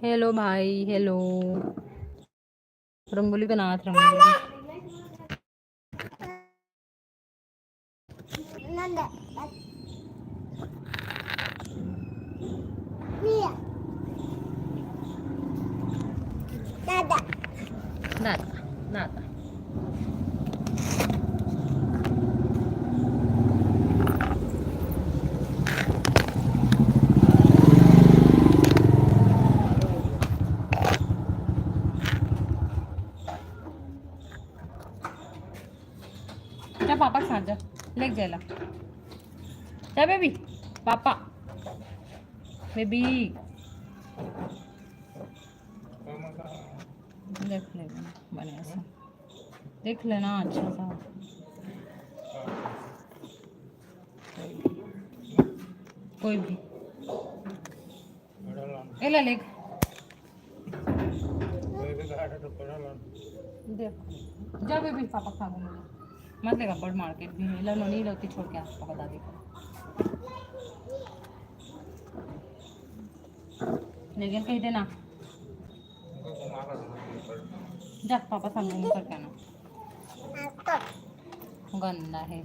Hello भाई, hello. Rangoli बना rangoli. Nada. Nada, nada. जा पापा के साथ जा, लेके जाएला। जा बेबी, पापा, बेबी। देख ले बढ़िया सा, देख लेना अच्छा सा। कोई भी एला लेक देख जा बेबी, पापा खा गए मत लेगा बड़ मार्केट भी नहीं लो, नहीं लोती छोड़ के पापा दादी को। लेकिन कह देना जा, पापा सामने करके आना, गंदा है।